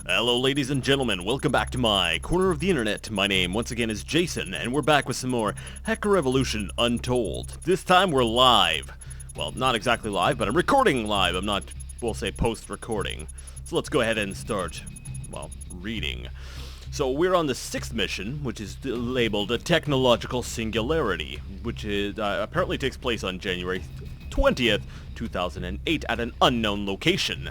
Hello ladies and gentlemen, welcome back to my corner of the internet. My name once again is Jason, and we're back with some more Hacker Revolution Untold. This time we're live. Well, not exactly live, but I'm recording live. I'm not, we'll say, post-recording. So let's go ahead and start, well, reading. So we're on the 6th mission, which is labeled a Technological Singularity, which is apparently takes place on January 20th, 2008 at an unknown location.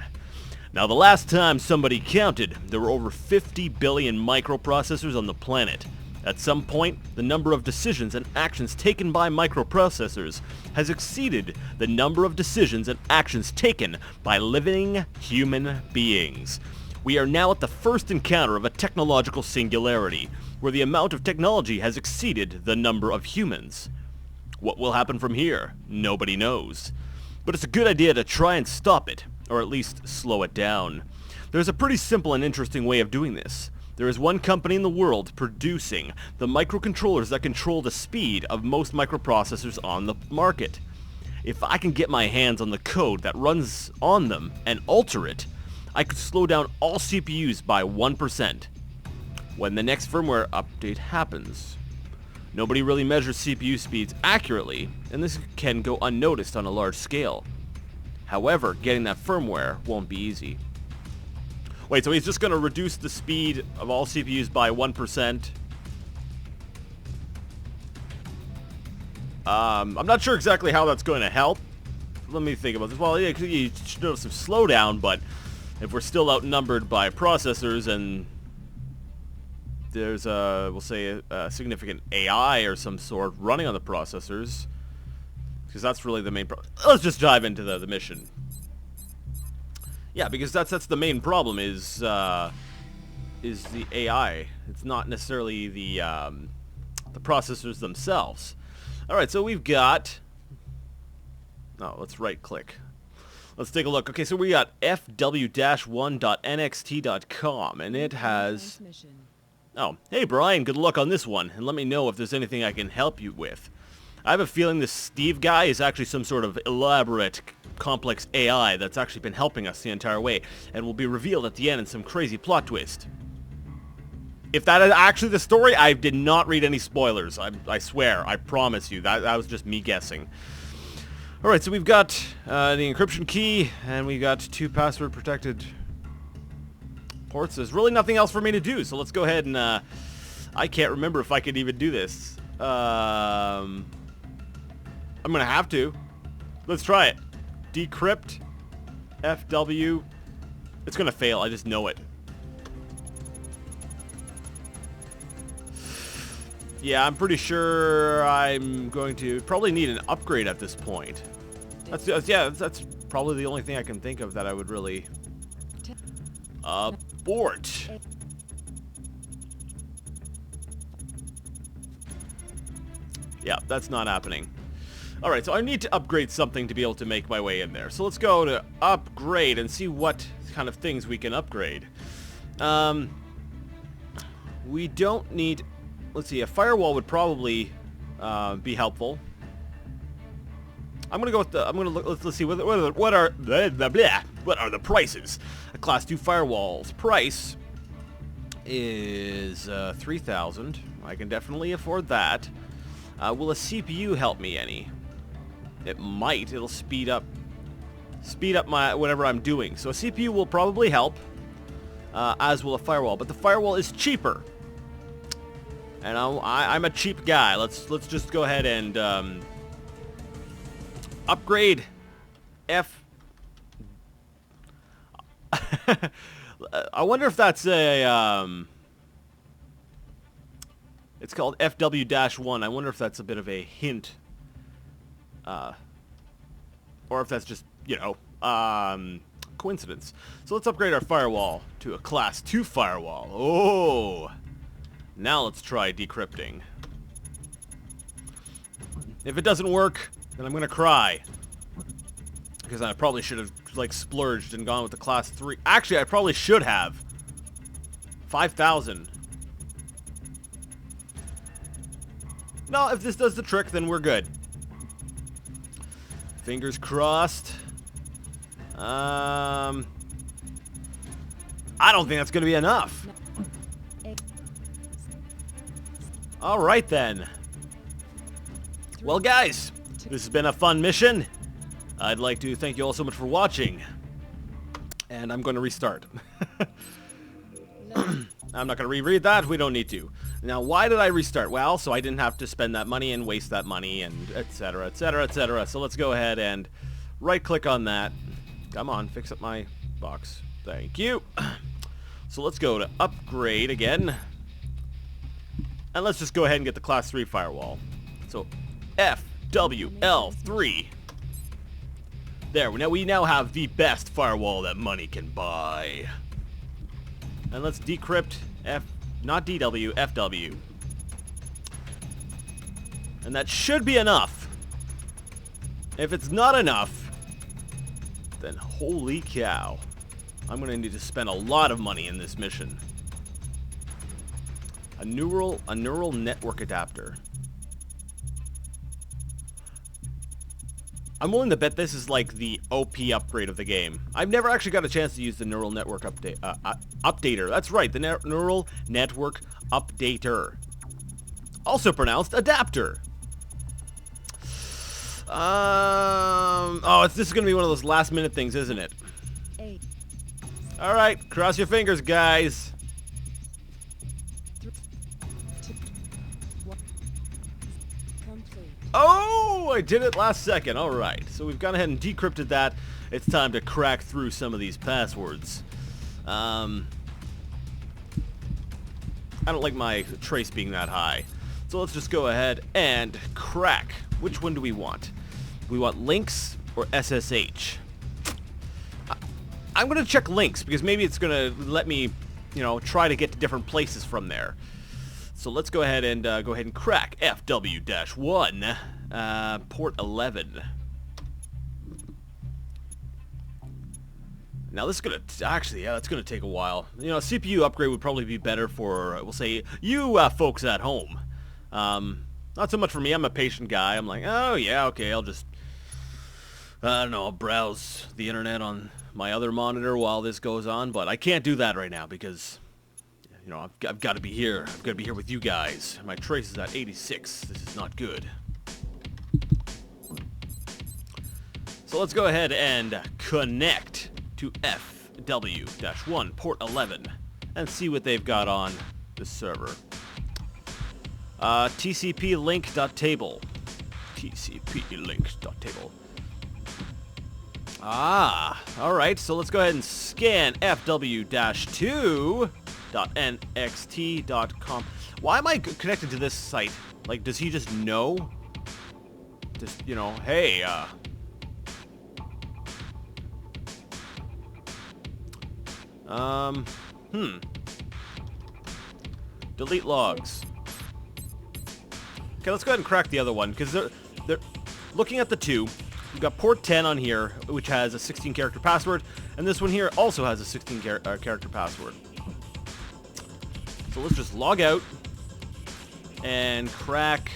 Now, the last time somebody counted, there were over 50 billion microprocessors on the planet. At some point, the number of decisions and actions taken by microprocessors has exceeded the number of decisions and actions taken by living human beings. We are now at the first encounter of a technological singularity, where the amount of technology has exceeded the number of humans. What will happen from here? Nobody knows. But it's a good idea to try and stop it, or at least slow it down. There's a pretty simple and interesting way of doing this. There is one company in the world producing the microcontrollers that control the speed of most microprocessors on the market. If I can get my hands on the code that runs on them and alter it, I could slow down all CPUs by 1%. When the next firmware update happens. Nobody really measures CPU speeds accurately, and this can go unnoticed on a large scale. However, getting that firmware won't be easy. Wait, so he's just going to reduce the speed of all CPUs by 1%? I'm not sure exactly how that's going to help. Let me think about this. Well, yeah, you should notice some slowdown, but if we're still outnumbered by processors and there's we'll say a significant AI or some sort running on the processors, because that's really the main problem. Let's just dive into the mission. Yeah, because that's the main problem is the AI. It's not necessarily the processors themselves. All right, so we've got. Oh, let's right click. Let's take a look. Okay, so we got fw-1.nxt.com, and it has. Oh, hey Brian, good luck on this one, and let me know if there's anything I can help you with. I have a feeling this Steve guy is actually some sort of elaborate, complex AI that's actually been helping us the entire way, and will be revealed at the end in some crazy plot twist. If that is actually the story, I did not read any spoilers. I swear, I promise you. That was just me guessing. Alright, so we've got the encryption key, and we got 2 password-protected ports. There's really nothing else for me to do, so let's go ahead and, I can't remember if I could even do this. I'm gonna have to. Let's try it. Decrypt. FW. It's gonna fail, I just know it. Yeah, I'm pretty sure I'm going to probably need an upgrade at this point. That's probably the only thing I can think of that I would really... Abort. Yeah, that's not happening. Alright, so I need to upgrade something to be able to make my way in there. So let's go to upgrade and see what kind of things we can upgrade. We don't need... Let's see, a firewall would probably be helpful. I'm gonna go with the... I'm gonna look... Let's see, what are the prices? A Class 2 firewall's price is 3,000. I can definitely afford that. Will a CPU help me any? It might. It'll speed up my whatever I'm doing. So a CPU will probably help, as will a firewall. But the firewall is cheaper, and I'm a cheap guy. Let's just go ahead and upgrade F. I wonder if that's a It's called FW-1. I wonder if that's a bit of a hint. Or if that's just, you know, coincidence. So let's upgrade our firewall to a Class 2 firewall. Oh! Now let's try decrypting. If it doesn't work, then I'm gonna cry. Because I probably should have, like, splurged and gone with the Class 3. Actually, I probably should have. 5,000. No, if this does the trick, then we're good. Fingers crossed. I don't think that's going to be enough. Alright then. Well guys, this has been a fun mission. I'd like to thank you all so much for watching. And I'm going to restart. I'm not going to reread that. We don't need to. Now, why did I restart? Well, so I didn't have to spend that money and waste that money and etc, etc, etc. So let's go ahead and right-click on that. Come on, fix up my box. Thank you. So let's go to upgrade again. And let's just go ahead and get the class 3 firewall. So FWL3. There, we now have the best firewall that money can buy. And let's decrypt not DW, FW. And that should be enough. If it's not enough, then holy cow. I'm going to need to spend a lot of money in this mission. A neural network adapter. I'm willing to bet this is like the OP upgrade of the game. I've never actually got a chance to use the neural network updater. That's right, the neural network updater. Also pronounced adapter. This is going to be one of those last minute things, isn't it? Alright, cross your fingers, guys. Oh, I did it last second. All right. So we've gone ahead and decrypted that. It's time to crack through some of these passwords. I don't like my trace being that high. So let's just go ahead and crack. Which one do we want? We want links or SSH? I'm going to check links because maybe it's going to let me, try to get to different places from there. So let's go ahead and crack FW-1, port 11. Now this is gonna that's gonna take a while. CPU upgrade would probably be better for we'll say you folks at home. Not so much for me. I'm a patient guy. I'm like, oh yeah, okay, I'll just I'll browse the internet on my other monitor while this goes on. But I can't do that right now because. I've got to be here. I've got to be here with you guys. My trace is at 86. This is not good. So let's go ahead and connect to FW-1 port 11 and see what they've got on the server. TCP link.table. TCP link.table. Alright, so let's go ahead and scan FW-2.nxt.com. Why am I connected to this site? Like, does he just know? Just, hey, delete logs. Okay, let's go ahead and crack the other one, because they're looking at the two. We've got port 10 on here, which has a 16-character password, and this one here also has a 16-character password. So let's just log out and crack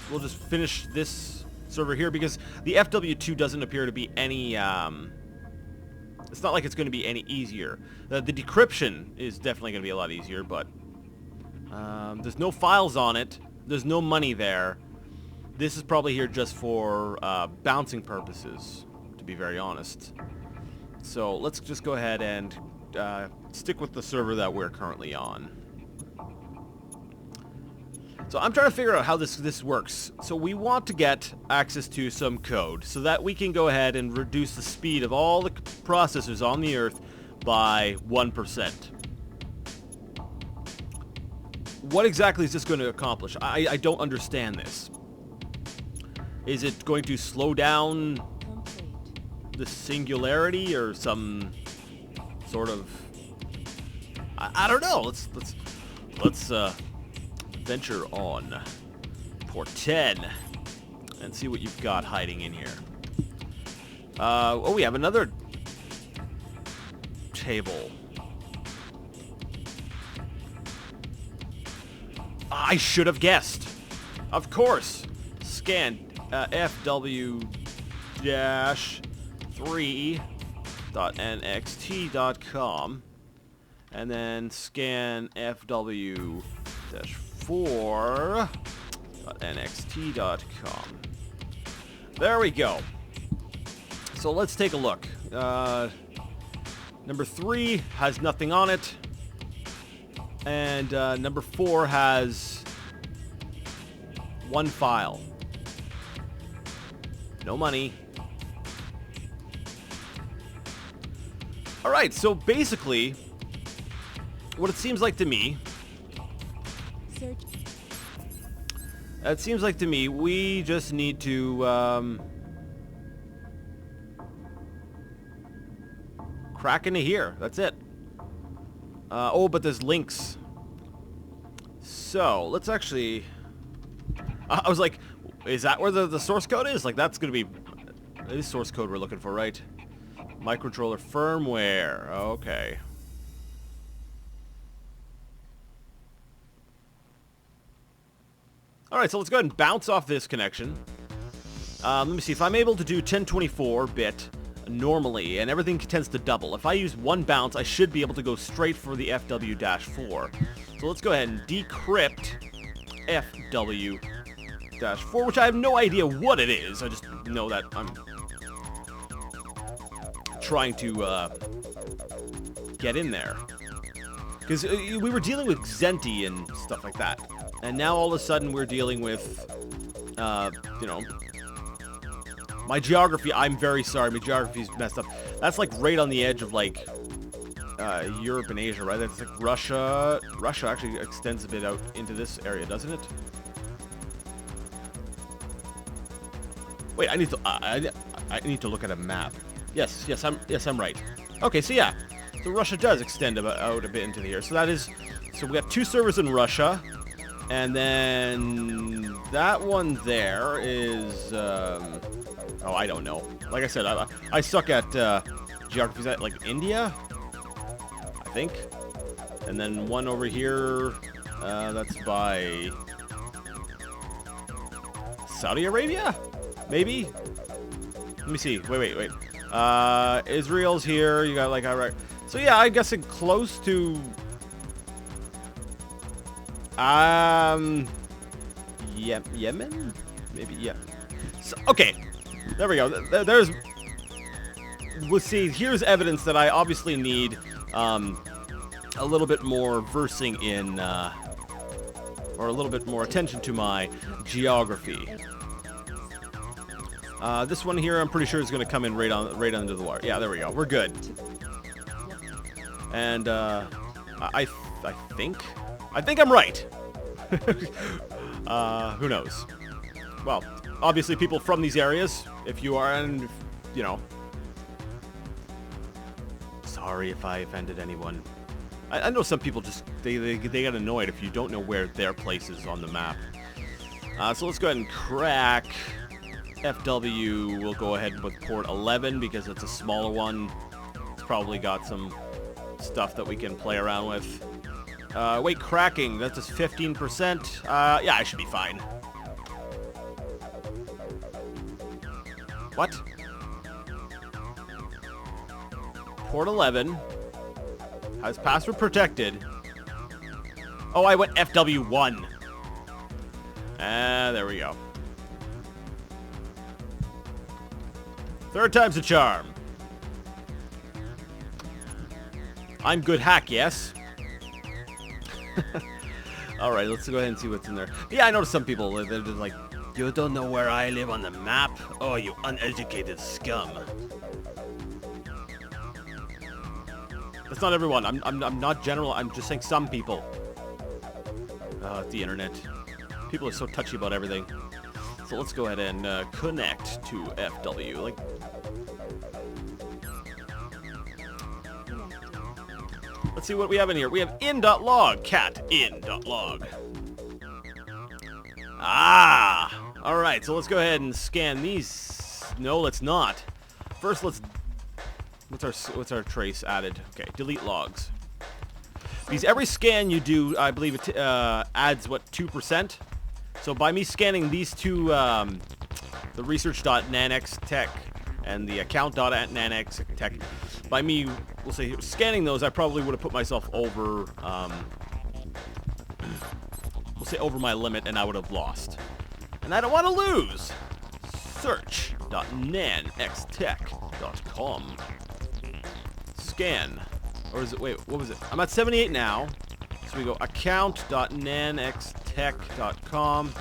We'll just finish this server here because the FW2 doesn't appear to be any. It's not like it's going to be any easier. The decryption is definitely going to be a lot easier, but there's no files on it. There's no money there. This is probably here just for bouncing purposes, to be very honest. So let's just go ahead and stick with the server that we're currently on. So I'm trying to figure out how this works. So we want to get access to some code so that we can go ahead and reduce the speed of all the processors on the Earth by 1%. What exactly is this going to accomplish? I don't understand this. Is it going to slow down the singularity or some sort of... I don't know. Let's venture on port 10 and see what you've got hiding in here. We have another table. I should have guessed. Of course. Scan FW-3.nxt.com. And then scan fw-4.nxt.com. There we go. So let's take a look. Number 3 has nothing on it. And number 4 has 1 file. No money. Alright, so basically, what it seems like to me... It seems like to me, we just need to, crack into here. That's it. Oh, but there's links. So, let's actually... I was like, is that where the source code is? Like, that's going to be... This source code we're looking for, right? Microcontroller firmware. Okay. Alright, so let's go ahead and bounce off this connection. Let me see. If I'm able to do 1024-bit normally, and everything tends to double, if I use 1 bounce, I should be able to go straight for the FW-4. So let's go ahead and decrypt FW-4, which I have no idea what it is. I just know that I'm trying to get in there. Because we were dealing with Xenti and stuff like that. And now all of a sudden we're dealing with, you know, my geography. I'm very sorry, my geography's messed up. That's like right on the edge of like Europe and Asia, right? That's like Russia. Russia actually extends a bit out into this area, doesn't it? Wait, I need to look at a map. Yes, I'm right. Okay, so yeah, so Russia does extend out a bit into here. So that is, so we got 2 servers in Russia, and then that one there is, oh, I don't know. Like I said, I suck at geography. Is that like India? I think. And then one over here, that's by Saudi Arabia, maybe. Let me see. Wait. Israel's here. You got like Iraq. So yeah, I'm guessing close to Yemen? Maybe, yeah. So, okay. There we go. There's... We'll see. Here's evidence that I obviously need a little bit more versing in, or a little bit more attention to my geography. This one here, I'm pretty sure is going to come in right under the wire. Yeah, there we go. We're good. And I think I'm right. Who knows? Well, obviously people from these areas, if you are, and you know, sorry if I offended anyone. I know some people just they get annoyed if you don't know where their place is on the map. So let's go ahead and crack FW. We'll go ahead with port 11 because it's a smaller one. It's probably got some stuff that we can play around with. Wait, cracking. That's just 15%. Yeah, I should be fine. What? Port 11 has password protected. Oh, I went FW1. There we go. Third time's a charm. I'm good hack, yes? Alright, let's go ahead and see what's in there. Yeah, I noticed some people, they're just like, you don't know where I live on the map? Oh, you uneducated scum. That's not everyone. I'm not general. I'm just saying some people. It's the internet. People are so touchy about everything. So let's go ahead and connect to FW. Like, let's see what we have in here. We have in.log, cat in.log. Ah! Alright, so let's go ahead and scan these. No, let's not. First, let's... What's our trace added? Okay, delete logs. Because every scan you do, I believe it adds, what, 2%? So by me scanning these two, the research.nanxtech and the account.nanxtech. By me, we'll say, scanning those, I probably would have put myself over, we'll say over my limit, and I would have lost. And I don't want to lose! Search.nanxtech.com. Scan. Or is it, wait, what was it? I'm at 78 now. So we go account.nanxtech.com.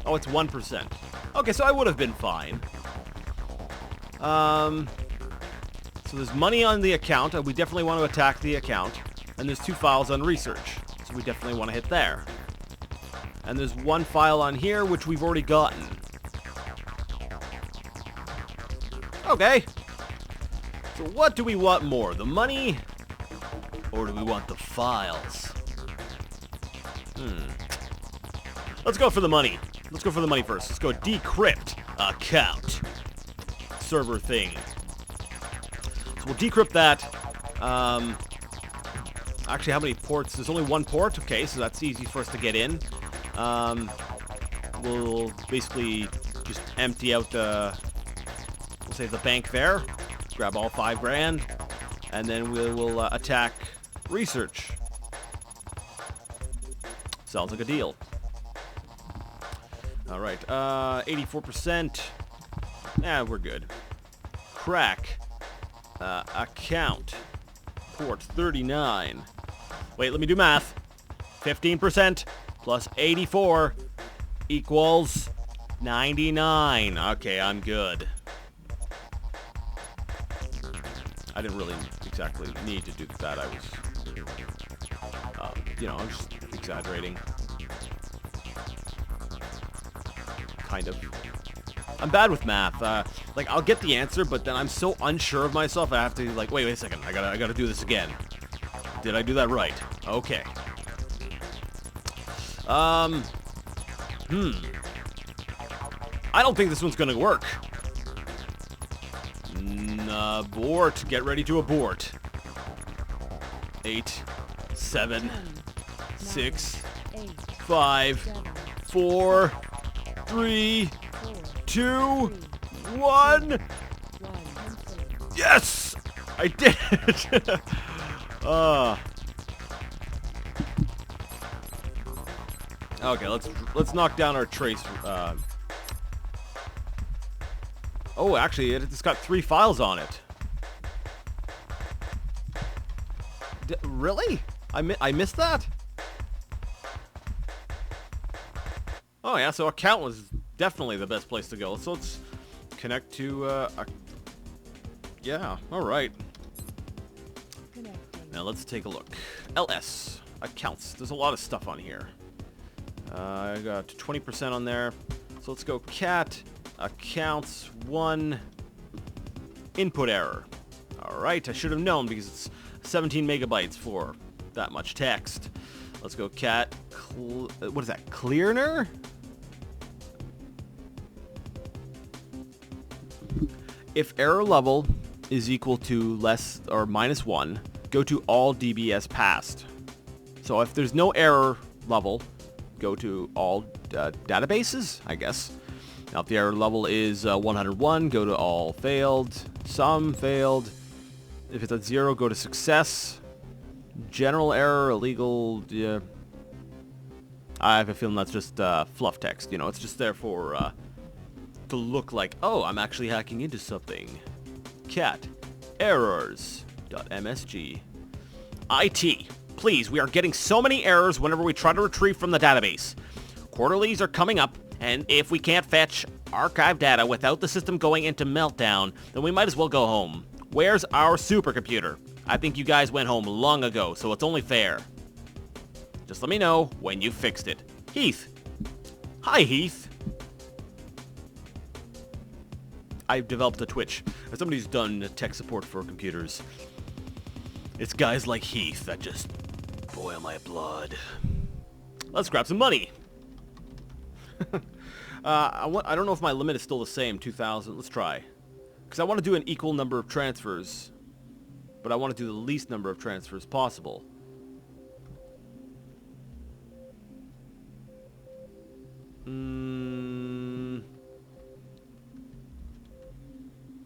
Oh, it's 1%. Okay, so I would have been fine. So there's money on the account. We definitely want to attack the account. And there's 2 files on research. So we definitely want to hit there. And there's 1 file on here, which we've already gotten. Okay. So what do we want more? The money? Or do we want the files? Let's go for the money. Let's go for the money first. Let's go decrypt account. Server thing. So we'll decrypt that. Actually, how many ports? There's only 1 port. Okay, so that's easy for us to get in. We'll basically just empty out the, we'll say the bank there. Grab all 5 grand. And then we will attack research. Sounds like a deal. Alright, 84%. Yeah, we're good. Crack. Account. Port 39. Wait, let me do math. 15% plus 84 equals 99. Okay, I'm good. I didn't really exactly need to do that. I was, you know, I'm just exaggerating. Kind of. I'm bad with math. Like, I'll get the answer, but then I'm so unsure of myself, I have to, like, wait a second. I gotta do this again. Did I do that right? Okay. I don't think this one's gonna work. Abort. Get ready to abort. 8, 7, 6, 5, 4, 3, 2, 1. Yes! I did it! Okay, let's knock down our trace. Oh, actually, it's got 3 files on it. Really? I missed that? Oh yeah, so account was definitely the best place to go. So let's connect to, yeah, alright. Now let's take a look. LS, accounts. There's a lot of stuff on here. I got 20% on there. So let's go cat, accounts, 1, input error. Alright, I should have known because it's 17 megabytes for that much text. Let's go cat, what is that, cleaner? If error level is equal to less or minus 1, go to all DBS passed. So if there's no error level, go to all databases, I guess. Now if the error level is 101, go to all failed, some failed. If it's at 0, go to success. General error, illegal, yeah. I have a feeling that's just fluff text. You know, it's just there for to look like, oh, I'm actually hacking into something. Cat errors.msg. IT, please, we are getting so many errors whenever we try to retrieve from the database. Quarterlies are coming up, and if we can't fetch archive data without the system going into meltdown, then we might as well go home. Where's our supercomputer? I think you guys went home long ago, so it's only fair. Just let me know when you fixed it. Heath. Hi, Heath. I've developed a Twitch. As somebody who's done tech support for computers, it's guys like Heath that just boil my blood. Let's grab some money. I don't know if my limit is still the same, 2,000. Let's try. Because I want to do an equal number of transfers, but I want to do the least number of transfers possible.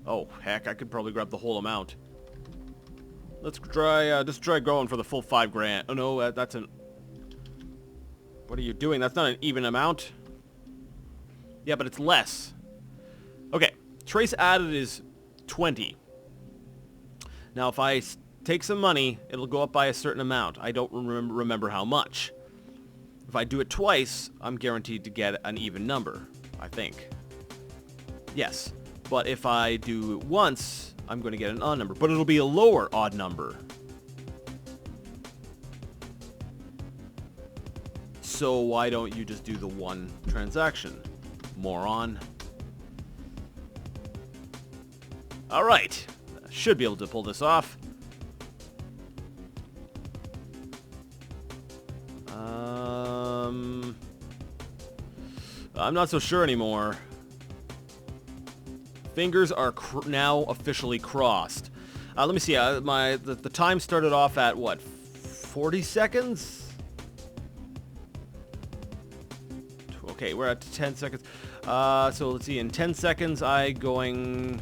Oh, heck, I could probably grab the whole amount. Let's try, just try going for the full 5 grand. Oh, no, that's an... What are you doing? That's not an even amount. Yeah, but it's less. Okay, trace added is 20. Now, if I take some money, it'll go up by a certain amount. I don't remember how much. If I do it twice, I'm guaranteed to get an even number, I think. Yes, but if I do it once, I'm going to get an odd number, but it'll be a lower odd number. So why don't you just do the one transaction, moron? Alright, should be able to pull this off. I'm not so sure anymore. Fingers are now officially crossed. Let me see. The time started off at what? 40 seconds? Okay, we're at 10 seconds. So let's see. In 10 seconds, I'm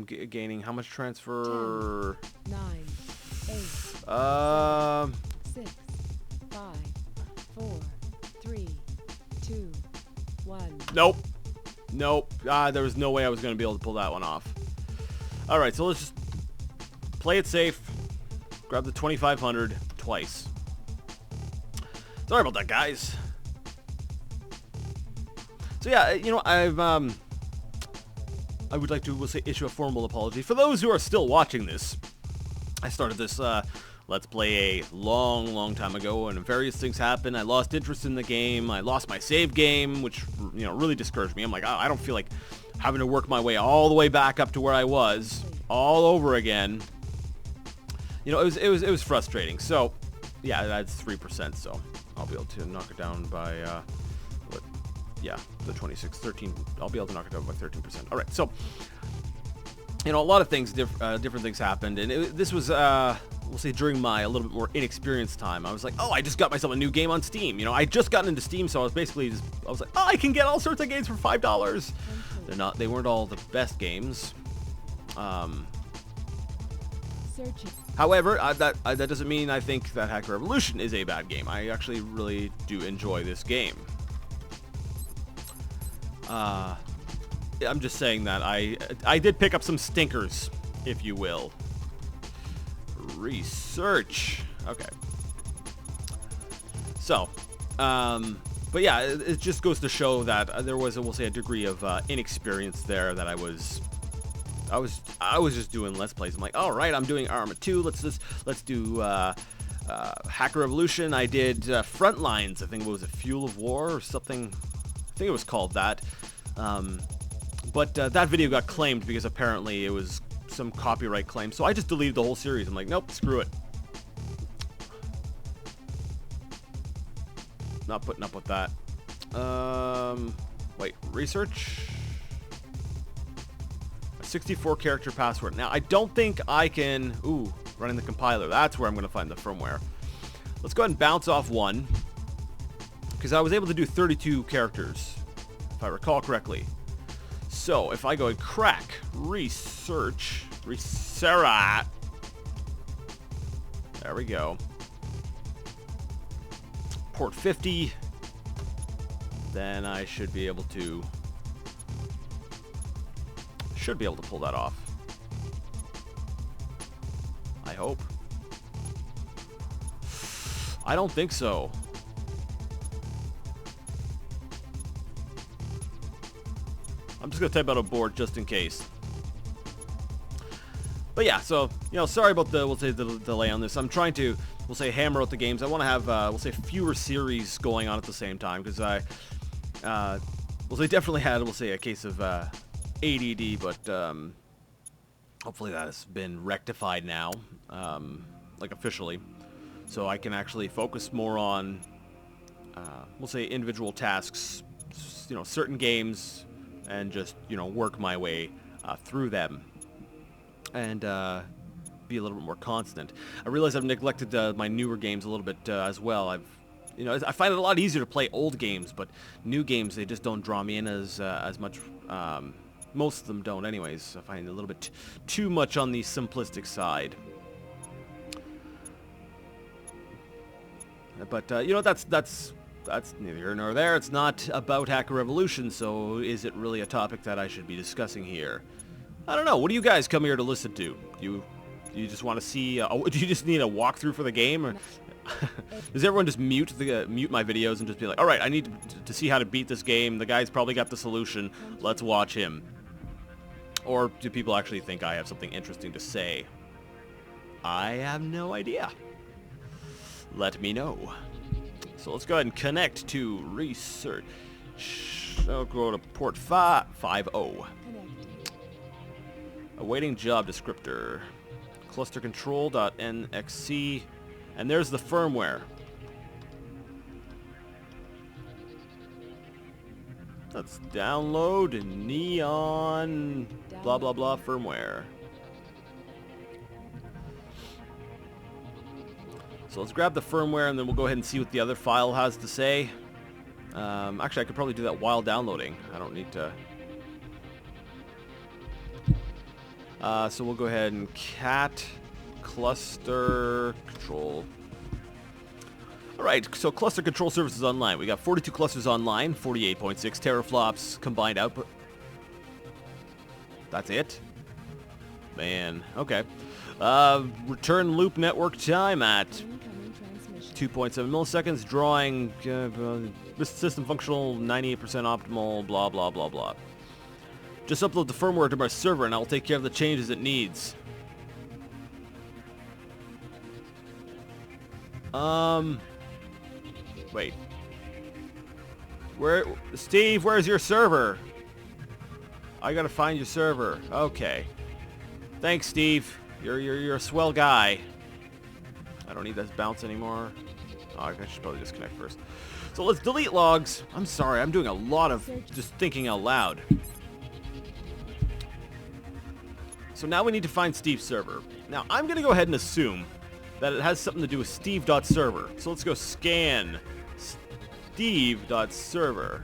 gaining how much transfer? 10, 9, 8, 6, 5, 4, 3, 2, 1. Nope. Nope. There was no way I was going to be able to pull that one off. Alright, so let's just play it safe. Grab the 2,500 twice. Sorry about that, guys. So yeah, you know, I would like to, we'll say, issue a formal apology. For those who are still watching this, I started this Let's Play a long time ago, and various things happened. I lost interest in the game. I lost my save game, which, you know, really discouraged me. I'm like, I don't feel like having to work my way all the way back up to where I was all over again. You know, it was frustrating. So, yeah, that's 3%. So I'll be able to knock it down by yeah, the 13. I'll be able to knock it down by 13%. All right, so you know, a lot of things, different things happened, and this was, we'll say, during my a little bit more inexperienced time. I was like, oh, I just got myself a new game on Steam. You know, I just gotten into Steam, so I was basically I was like, oh, I can get all sorts of games for $5. They weren't all the best games. However, that doesn't mean I think that Hacker Revolution is a bad game. I actually really do enjoy this game. I'm just saying that I did pick up some stinkers, if you will. Research. Okay. So, but yeah, it just goes to show that there was, we'll say, a degree of inexperience there. That I was just doing Let's Plays. I'm like, all right, I'm doing Arma 2. Let's do Hacker Revolution. I did Frontlines. I think it was a Fuel of War or something. I think it was called that. But that video got claimed because apparently it was some copyright claim. So I just deleted the whole series. I'm like, nope, screw it. Not putting up with that. Wait, research? A 64 character password. Now, I don't think I can... Ooh, running the compiler. That's where I'm going to find the firmware. Let's go ahead and bounce off one. Because I was able to do 32 characters, if I recall correctly. So, if I go and crack research, research, there we go. Port 50, then I should be able to pull that off. I hope. I don't think so. I'm just gonna type out a board just in case. But yeah, so, you know, sorry about we'll say the delay on this. I'm trying to, we'll say, hammer out the games. I want to have, we'll say, fewer series going on at the same time, because we'll say, definitely had, we'll say, a case of ADD, but hopefully that has been rectified now, like officially, so I can actually focus more on, we'll say, individual tasks, you know, certain games, and just, you know, work my way through them, and be a little bit more constant. I realize I've neglected my newer games a little bit as well. I've You know, I find it a lot easier to play old games, but new games, they just don't draw me in as much. Most of them don't anyways. I find it a little bit too much on the simplistic side. But, you know, that's neither here nor there. It's not about Hacker Revolution, so is it really a topic that I should be discussing here? I don't know. What do you guys come here to listen to? Do you just want to see... do you just need a walkthrough for the game? Or does everyone just mute my videos and just be like, all right, I need to see how to beat this game. The guy's probably got the solution. Let's watch him. Or do people actually think I have something interesting to say? I have no idea. Let me know. So let's go ahead and connect to research. I'll go to port 550. Awaiting job descriptor. Cluster control.nxc. And there's the firmware. Let's download neon blah blah blah firmware. So let's grab the firmware and then we'll go ahead and see what the other file has to say. Actually, I could probably do that while downloading. I don't need to... so we'll go ahead and cat cluster control. Alright, so cluster control services online. We got 42 clusters online, 48.6 teraflops combined output. That's it? Man, okay. Return loop network time at 2.7 milliseconds, drawing this system functional, 98% optimal, blah, blah, blah, blah. Just upload the firmware to my server and I'll take care of the changes it needs. Wait. Steve, where's your server? I gotta find your server. Okay. Thanks, Steve. You're a swell guy. I don't need this bounce anymore. Oh, I should probably disconnect first. So let's delete logs. I'm sorry, I'm doing a lot of just thinking out loud. So now we need to find Steve's server. Now, I'm going to go ahead and assume that it has something to do with steve.server. So let's go scan steve.server.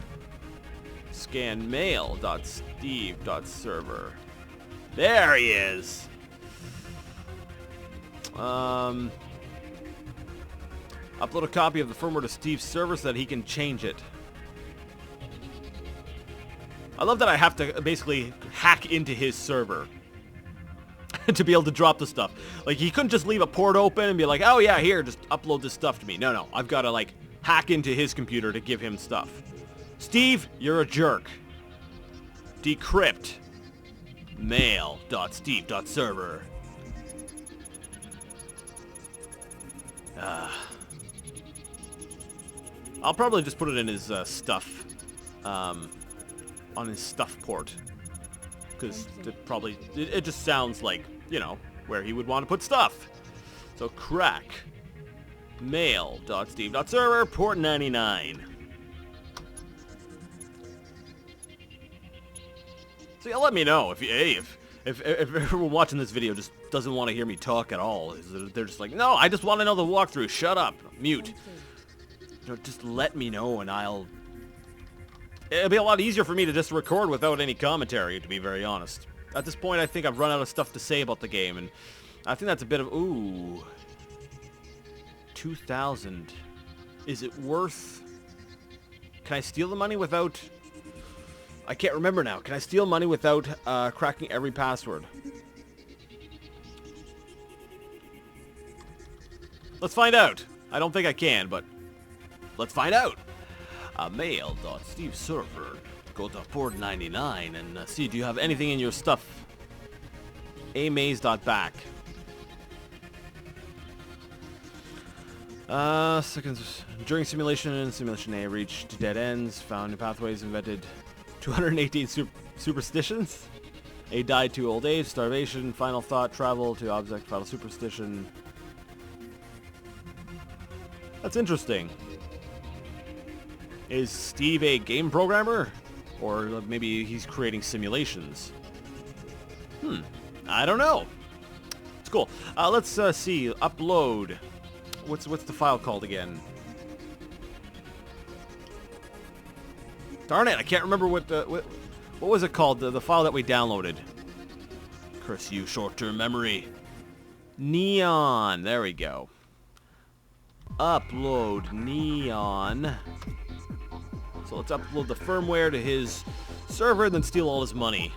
Scan mail.steve.server. There he is. Upload a copy of the firmware to Steve's server so that he can change it. I love that I have to basically hack into his server to be able to drop the stuff. Like, he couldn't just leave a port open and be like, oh yeah, here, just upload this stuff to me. No, I've got to, like, hack into his computer to give him stuff. Steve, you're a jerk. Decrypt mail.steve.server. I'll probably just put it in his stuff, on his stuff port, because it just sounds like, you know, where he would want to put stuff. So crack mail.steve.server port 99. So yeah, let me know if everyone watching this video just doesn't want to hear me talk at all. They're just like, no, I just want to know the walkthrough. Shut up. Mute. You know, just let me know and it'll be a lot easier for me to just record without any commentary, to be very honest. At this point, I think I've run out of stuff to say about the game, and I think that's a bit of... Ooh. 2,000. Is it worth... Can I steal the money without... I can't remember now. Can I steal money without cracking every password? Let's find out. I don't think I can, but let's find out. Mail.steve.server. Go to port 99 and see, do you have anything in your stuff? amaze.back. Seconds. During simulation A reached dead ends, found new pathways, invented 218 superstitions. A died to old age, starvation, final thought, travel to object, final superstition. That's interesting. Is Steve a game programmer? Or maybe he's creating simulations? I don't know. It's cool. Let's see. Upload. What's the file called again? Darn it, I can't remember what was it called, the file that we downloaded. Curse you, short-term memory. Neon, there we go. Upload Neon. So let's upload the firmware to his server and then steal all his money.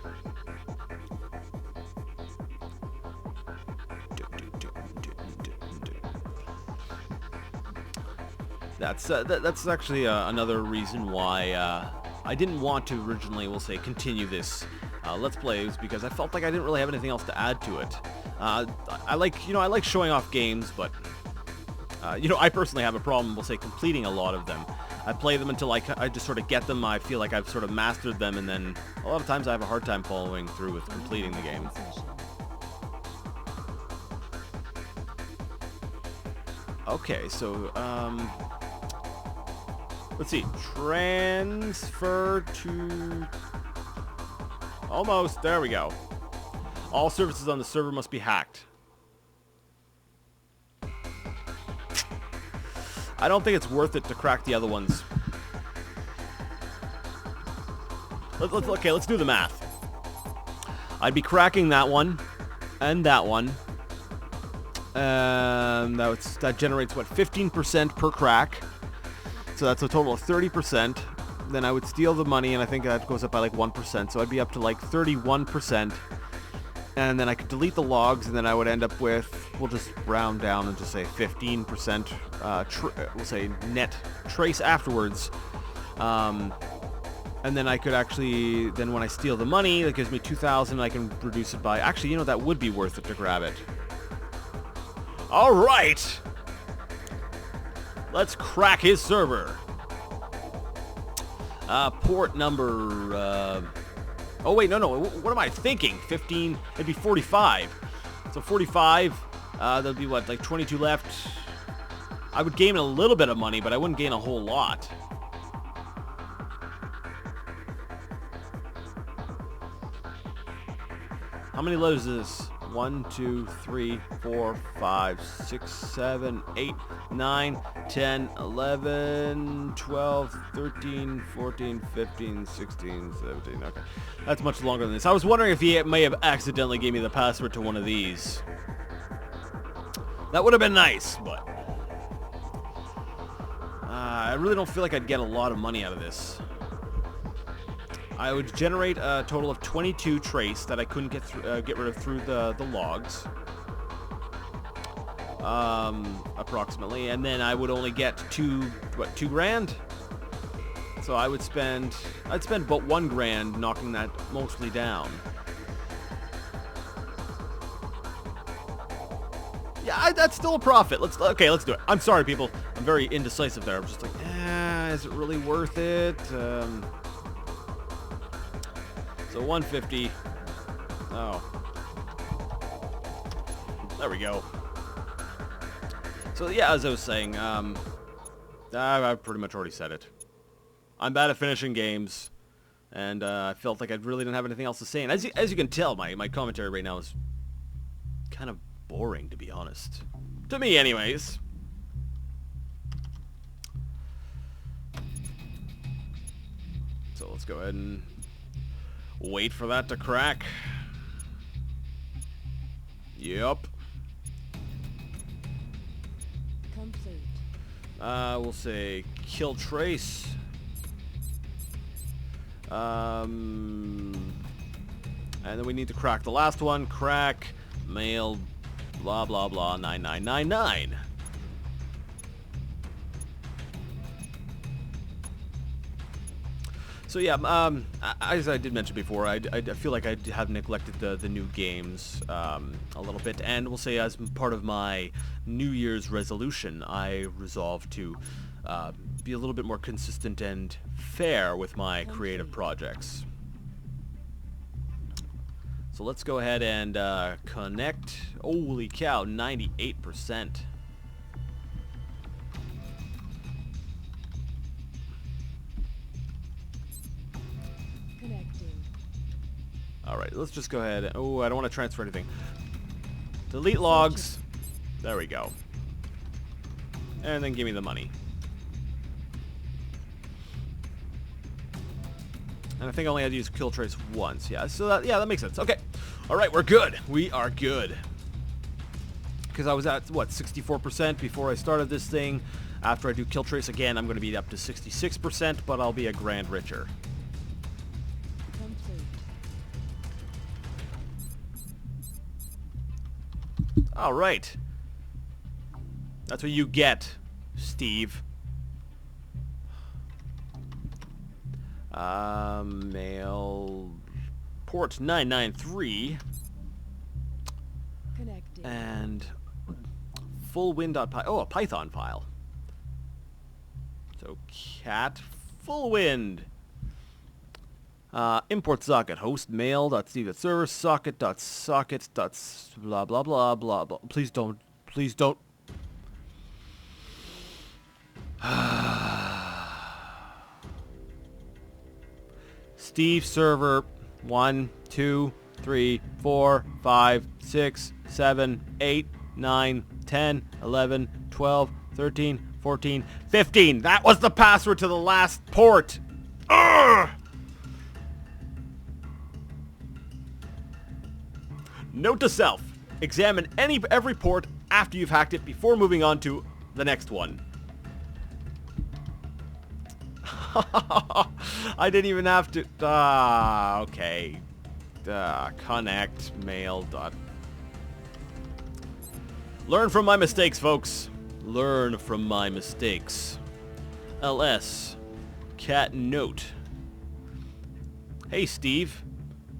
That's actually another reason why I didn't want to originally, we'll say, continue this Let's Plays, because I felt like I didn't really have anything else to add to it. I like showing off games, but I personally have a problem, we'll say, completing a lot of them. I play them until I just sort of get them. I feel like I've sort of mastered them, and then a lot of times I have a hard time following through with completing the game. Okay, so let's see. Transfer to... Almost. There we go. All services on the server must be hacked. I don't think it's worth it to crack the other ones. Okay, let's do the math. I'd be cracking that one and that one. That generates, what, 15% per crack. So that's a total of 30%. Then I would steal the money, and I think that goes up by like 1%. So I'd be up to like 31%. And then I could delete the logs, and then I would end up with, we'll just round down and just say 15%, we'll say net trace afterwards. And then I could actually, then when I steal the money, that gives me 2,000, I can reduce it by, actually, that would be worth it to grab it. All right. Let's crack his server. Port number, oh wait, no, what am I thinking? 15, it'd be 45. So 45, there'll be what, like 22 left? I would gain a little bit of money, but I wouldn't gain a whole lot. How many letters is this? 1, 2, 3, 4, 5, 6, 7, 8, 9, 10, 11, 12, 13, 14, 15, 16, 17. Okay. That's much longer than this. I was wondering if he may have accidentally gave me the password to one of these. That would have been nice, but... I really don't feel like I'd get a lot of money out of this. I would generate a total of 22 trace that I couldn't get rid of through the logs, approximately, and then I would only get $2 grand. So I'd spend about $1 grand knocking that mostly down. Yeah, that's still a profit. Let's do it. I'm sorry, people. I'm very indecisive there. I'm just like, is it really worth it? So 150. Oh. There we go. So yeah, as I was saying, I've pretty much already said it. I'm bad at finishing games, and I felt like I really didn't have anything else to say. And as you can tell, my commentary right now is kind of boring, to be honest. To me, anyways. So let's go ahead and wait for that to crack. Yep. Complete. We'll say kill trace. And then we need to crack the last one. Crack mail blah blah blah 9999. So yeah, as I did mention before, I feel like I have neglected the new games a little bit, and we'll say as part of my New Year's resolution, I resolved to be a little bit more consistent and fair with my creative projects. So let's go ahead and connect. Holy cow, 98%. Alright, let's just go ahead. Oh, I don't want to transfer anything. Delete logs. There we go. And then give me the money. And I think I only had to use kill trace once. Yeah, so that makes sense. Okay. All right, we're good. We are good. Because I was at, what, 64% before I started this thing. After I do kill trace again, I'm going to be up to 66%, but I'll be a grand richer. Complete. All right. That's what you get, Steve. Mail port 993 Connected. and full win.py. Oh, a Python file. So cat full wind. Import socket host mail.steve.server socket.socket. Blah blah blah blah blah. Please don't. Steve server 1, 2, 3, 4, 5, 6, 7, 8, 9, 10, 11, 12, 13, 14, 15. That was the password to the last port. Ugh! Note to self. Examine every port after you've hacked it before moving on to the next one. I didn't even have to... okay. Connect mail dot... Learn from my mistakes, folks. Learn from my mistakes. LS. Cat note. Hey, Steve.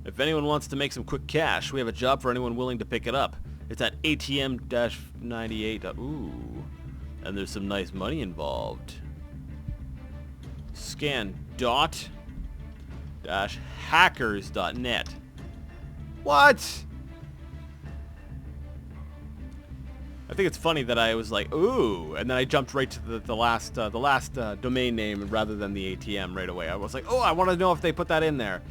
If anyone wants to make some quick cash, we have a job for anyone willing to pick it up. It's at ATM-98. Ooh. And there's some nice money involved. Scan dot dash hackers.net. What? I think it's funny that I was like, ooh, and then I jumped right to the last domain name rather than the ATM right away. I was like, oh, I want to know if they put that in there.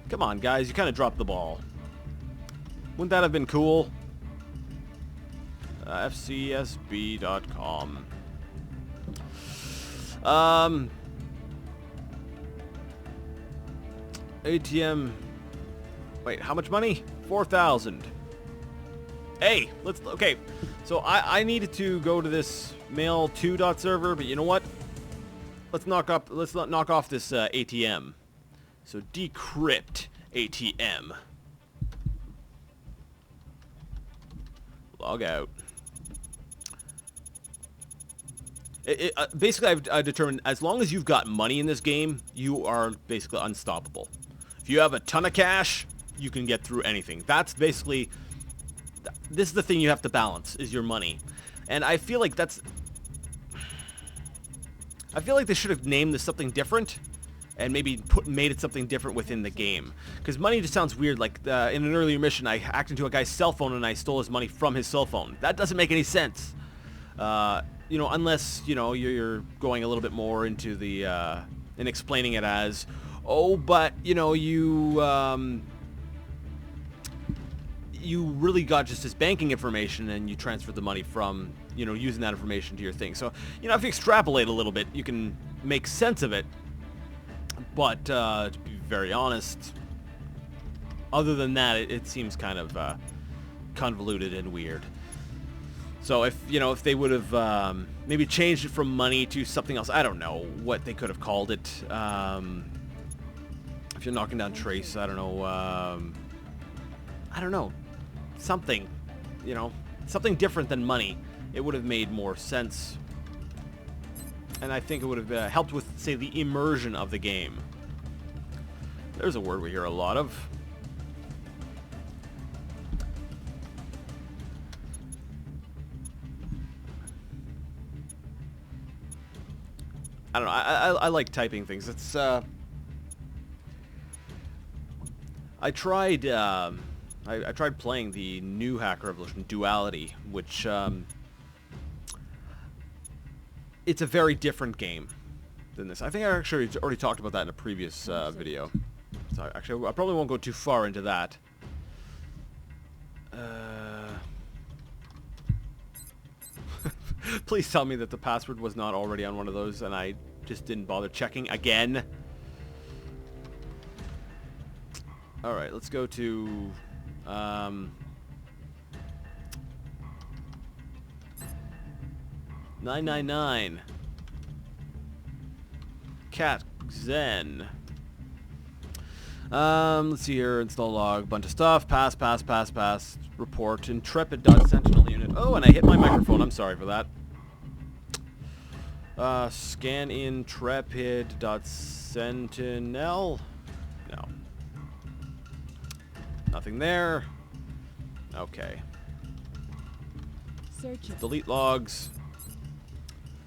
Come on, guys, you kind of dropped the ball. Wouldn't that have been cool? FCSB.com. ATM. Wait, how much money? 4,000. Hey, okay. So I needed to go to this mail2.server, but you know what? Let's not knock off this ATM. So decrypt ATM. Log out. Basically, I've determined as long as you've got money in this game, you are basically unstoppable. If you have a ton of cash, you can get through anything. That's basically... This is the thing you have to balance, is your money. And I feel like that's... I feel like they should have named this something different and maybe made it something different within the game. Because money just sounds weird. Like, in an earlier mission, I hacked into a guy's cell phone and I stole his money from his cell phone. That doesn't make any sense. You know, unless, you know, you're going a little bit more into the, and explaining it as, oh, but, you know, you really got just his banking information and you transferred the money from, you know, using that information to your thing. So, you know, if you extrapolate a little bit, you can make sense of it. But, to be very honest, other than that, it seems kind of, convoluted and weird. So if, you know, if they would have maybe changed it from money to something else, I don't know what they could have called it. If you're knocking down trace, I don't know, something, you know, something different than money. It would have made more sense. And I think it would have helped with, say, the immersion of the game. There's a word we hear a lot of. I don't know. I like typing things. It's I tried playing the new Hacker Revolution Duality, which it's a very different game than this. I think I actually already talked about that in a previous video. So actually, I probably won't go too far into that. Please tell me that the password was not already on one of those and I just didn't bother checking again. Alright, let's go to... 999. Cat Zen. Let's see here. Install log. Bunch of stuff. Pass. Report. Intrepid.sentinel unit. Oh, and I hit my microphone. I'm sorry for that. Scan intrepid.sentinel. No. Nothing there. Okay. Searching. Delete logs.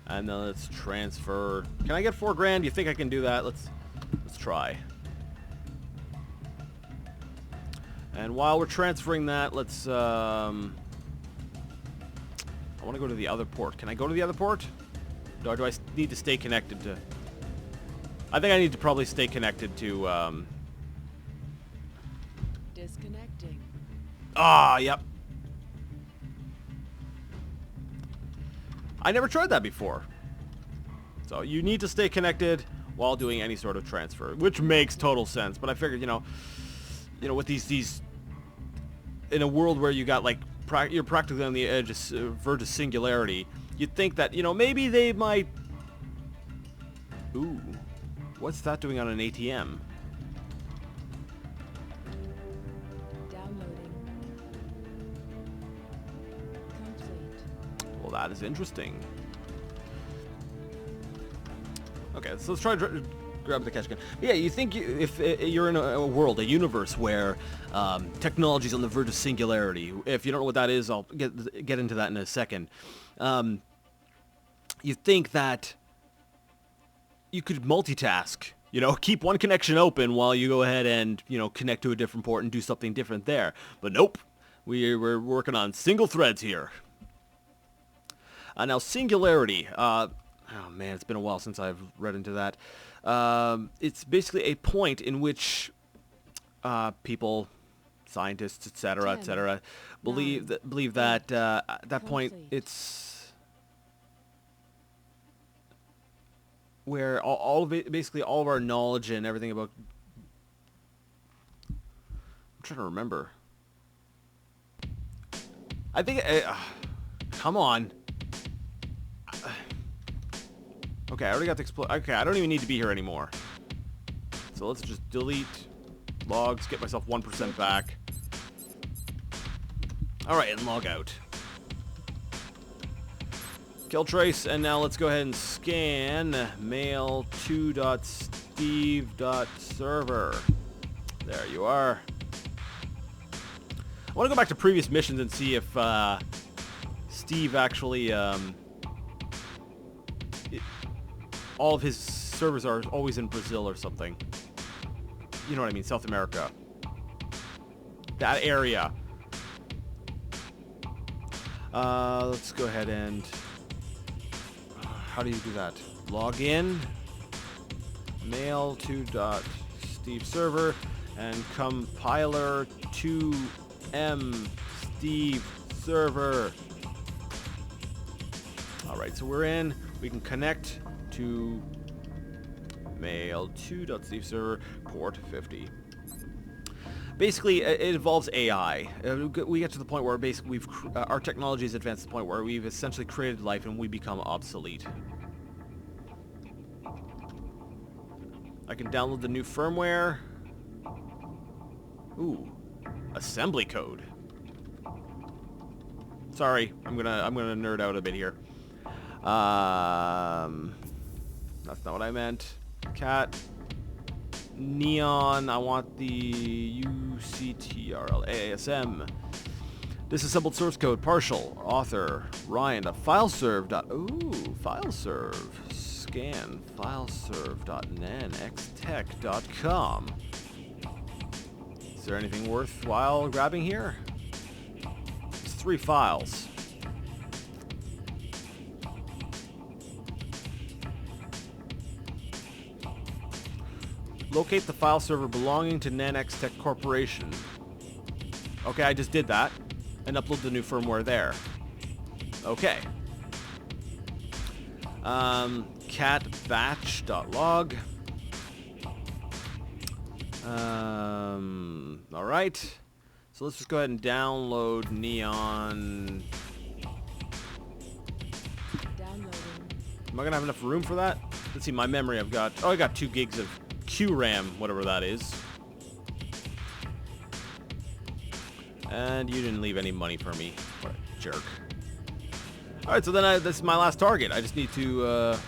And then let's transfer. Can I get $4,000? You think I can do that? Let's try. And while we're transferring that, let's I want to go to the other port. Can I go to the other port? Or do I need to stay connected to... I think I need to probably stay connected to Disconnecting. Yep. I never tried that before. So you need to stay connected while doing any sort of transfer, which makes total sense. But I figured, you know, with these in a world where you got like you're practically on the edge of verge of singularity, you'd think that, you know, maybe they might. Ooh, what's that doing on an ATM? Downloading. Complete. Well, that is interesting. Okay, so let's try to grab the cash can. Yeah, you think if you're in a world, a universe where technology's on the verge of singularity. If you don't know what that is, I'll get into that in a second. You think that you could multitask. You know, keep one connection open while you go ahead and, you know, connect to a different port and do something different there. But nope, we're working on single threads here. Now, singularity. Oh man, it's been a while since I've read into that. It's basically a point in which people, scientists, etc., believe that at that point it's where all of it, basically all of our knowledge and everything about. I'm trying to remember. I think. Come on. Okay, I already got the okay, I don't even need to be here anymore. So let's just delete logs, get myself 1% back. Alright, and log out. Kill trace, and now let's go ahead and scan mail2.steve.server. There you are. I want to go back to previous missions and see if Steve actually all of his servers are always in Brazil or something. You know what I mean? South America. That area. Let's go ahead and... how do you do that? Log in. Mail2.steve server. And compiler 2m Steve server. Alright, so we're in. We can connect to mail2.steve server port 50. Basically, it involves AI. We get to the point where basically our technology has advanced to the point where we've essentially created life and we become obsolete. I can download the new firmware. Ooh, assembly code. Sorry, I'm gonna nerd out a bit here. That's not what I meant. Cat. Neon. I want the UCTRL ASM. Disassembled source code. Partial. Author. Ryan. Fileserve. Ooh. Fileserve. Scan. Fileserve.nanxtech.com. Is there anything worthwhile grabbing here? It's 3 files. Locate the file server belonging to NanXTech Corporation. Okay, I just did that. And upload the new firmware there. Okay. Cat batch.log. All right. So let's just go ahead and download Neon. Downloading. Am I gonna have enough room for that? Let's see, my memory I've got. Oh, I got 2 gigs of QRAM, whatever that is. And you didn't leave any money for me. What a jerk. All right, so then this is my last target. I just need to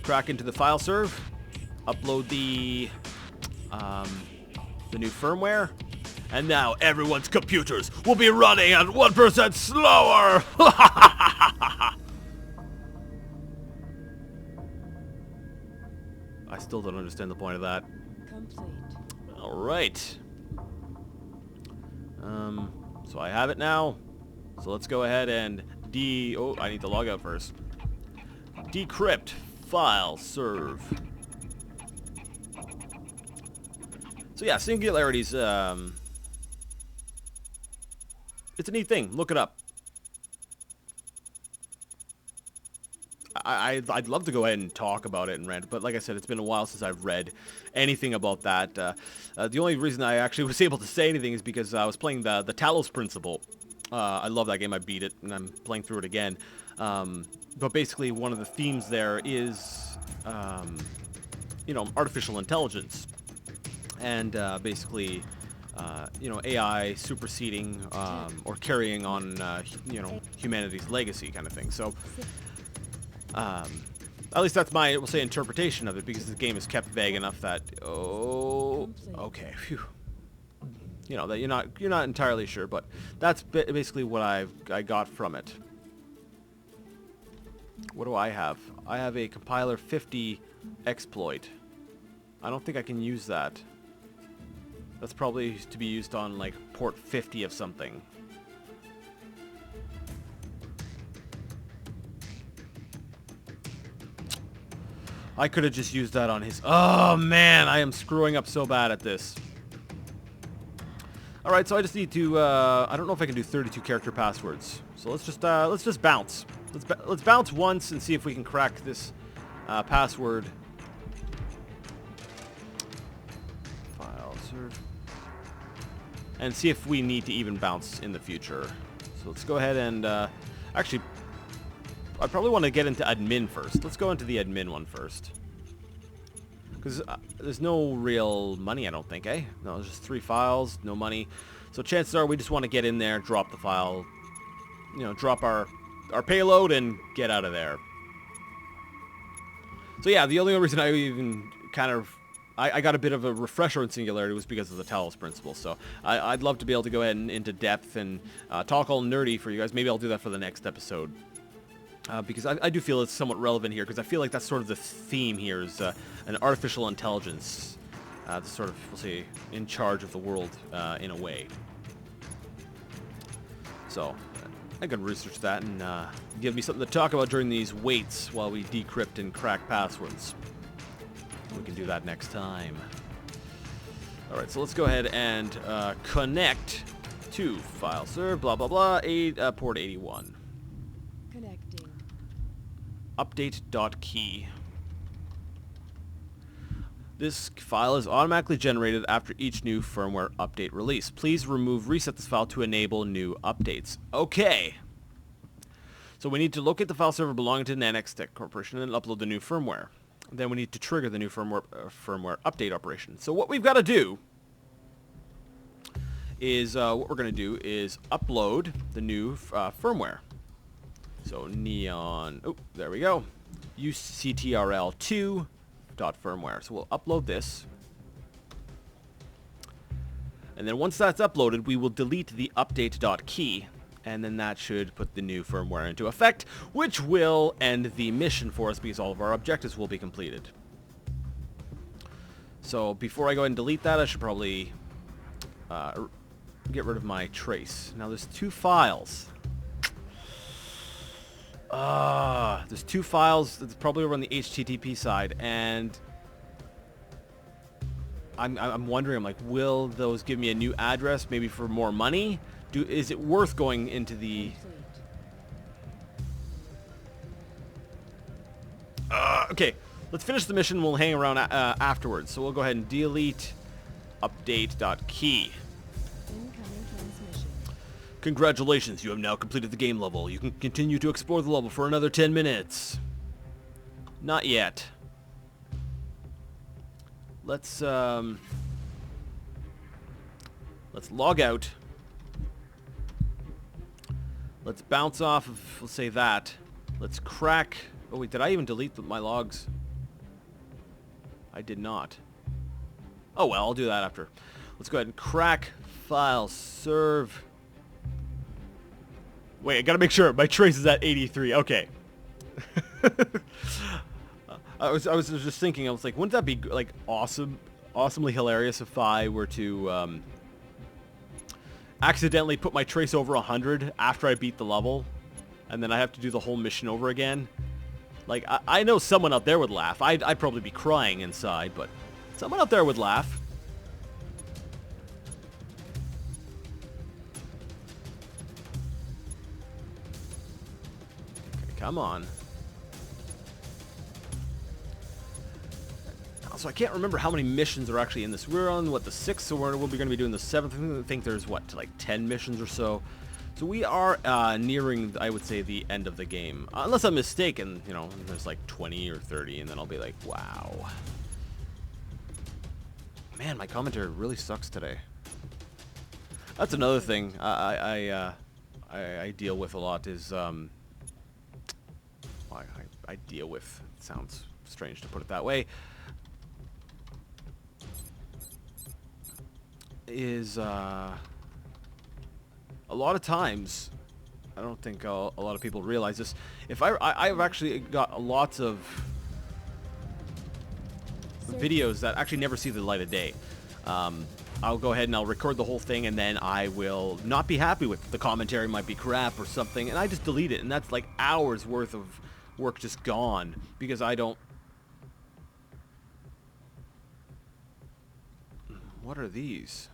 crack into the file serve, upload the new firmware, and now everyone's computers will be running at 1% slower. I still don't understand the point of that. Complete. All right. So I have it now. So let's go ahead and oh, I need to log out first. Decrypt file serve. So yeah, singularities. It's a neat thing. Look it up. I'd love to go ahead and talk about it and rant, but like I said, it's been a while since I've read anything about that. The only reason I actually was able to say anything is because I was playing the Talos Principle. I love that game. I beat it, and I'm playing through it again. But basically, one of the themes there is, artificial intelligence, and basically, AI superseding or carrying on, humanity's legacy kind of thing. So. At least that's my, we'll say, interpretation of it, because the game is kept vague enough that, okay, phew. That you're not entirely sure, but that's basically what I got from it. What do I have? I have a compiler 50 exploit. I don't think I can use that. That's probably to be used on like port 50 of something. I could have just used that on his... Oh, man, I am screwing up so bad at this. All right, so I just need to... I don't know if I can do 32 character passwords. So let's just bounce. Let's bounce once and see if we can crack this password. File serve. And see if we need to even bounce in the future. So let's go ahead and... actually... I probably want to get into admin first. Let's go into the admin one first. Because there's no real money, I don't think, eh? No, there's just 3 files, no money. So chances are we just want to get in there, drop the file, drop our payload and get out of there. So yeah, the only reason I even kind of... I got a bit of a refresher in Singularity was because of the Talos Principle. So I'd love to be able to go ahead and into depth and talk all nerdy for you guys. Maybe I'll do that for the next episode. Because I do feel it's somewhat relevant here, because I feel like that's sort of the theme here is an artificial intelligence that's sort of, we'll say, in charge of the world in a way. So I could research that and give me something to talk about during these waits while we decrypt and crack passwords. We can do that next time. All right, so let's go ahead and connect to file serve, blah, blah, blah, port 81. Connecting. Update.key. This file is automatically generated after each new firmware update release. Please reset this file to enable new updates. Okay. So we need to locate the file server belonging to Nanex Tech Corporation and upload the new firmware. Then we need to trigger the new firmware update operation. So what we've got to do is, what we're going to do is upload the new firmware. So Neon, oh, there we go. uctrl2.firmware. So we'll upload this. And then once that's uploaded, we will delete the update.key. And then that should put the new firmware into effect, which will end the mission for us because all of our objectives will be completed. So before I go ahead and delete that, I should probably get rid of my trace. Now there's 2 files. There's 2 files that's probably over on the HTTP side, and I'm wondering, I'm like, will those give me a new address, maybe for more money? Is it worth going into the... Okay, let's finish the mission. We'll hang around afterwards. So we'll go ahead and delete Update.key. Incoming transmission. Congratulations, you have now completed the game level. You can continue to explore the level for another 10 minutes. Not yet. Let's log out. Let's bounce off of, let's say that. Let's crack. Oh wait, did I even delete my logs? I did not. Oh well, I'll do that after. Let's go ahead and crack file serve. Wait, I gotta make sure my trace is at 83. Okay. I was just thinking. I was like, wouldn't that be like awesomely hilarious if I were to accidentally put my trace over 100 after I beat the level, and then I have to do the whole mission over again? Like, I know someone out there would laugh. I'd probably be crying inside, but someone out there would laugh. Okay, come on. So I can't remember how many missions are actually in this. We're on, what, the 6th, so we'll be going to be doing the 7th. I think there's, what, like 10 missions or so. So we are nearing, I would say, the end of the game. Unless I'm mistaken, you know, there's like 20 or 30, and then I'll be like, wow. Man, my commentary really sucks today. That's another thing I deal with a lot is, I deal with, it sounds strange to put it that way, is a lot of times, I don't think a lot of people realize this, if I've actually got lots of videos that actually never see the light of day. I'll go ahead and I'll record the whole thing, and then I will not be happy with it. The commentary might be crap or something, and I just delete it, and that's like hours worth of work just gone because I don't. What are these?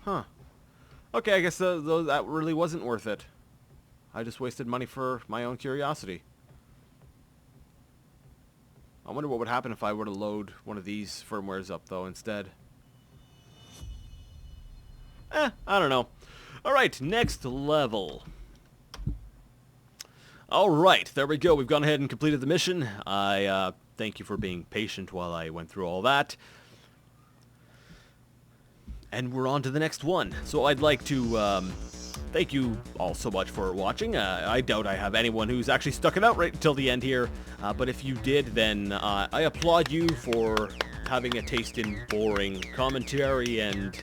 Huh. Okay, I guess that really wasn't worth it. I just wasted money for my own curiosity. I wonder what would happen if I were to load one of these firmwares up, though, instead. I don't know. Alright, next level. Alright, there we go. We've gone ahead and completed the mission. I thank you for being patient while I went through all that. And we're on to the next one. So I'd like to thank you all so much for watching. I doubt I have anyone who's actually stuck it out right until the end here. But if you did, then I applaud you for having a taste in boring commentary and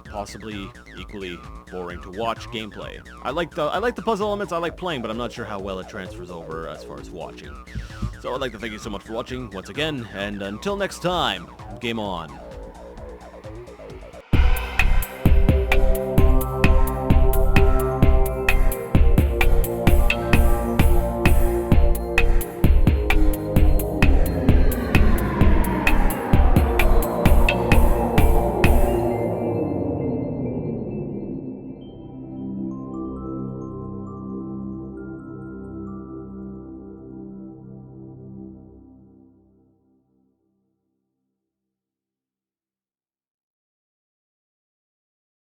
possibly equally boring to watch gameplay. I like the puzzle elements. I like playing, but I'm not sure how well it transfers over as far as watching. So I'd like to thank you so much for watching once again, and until next time, game on.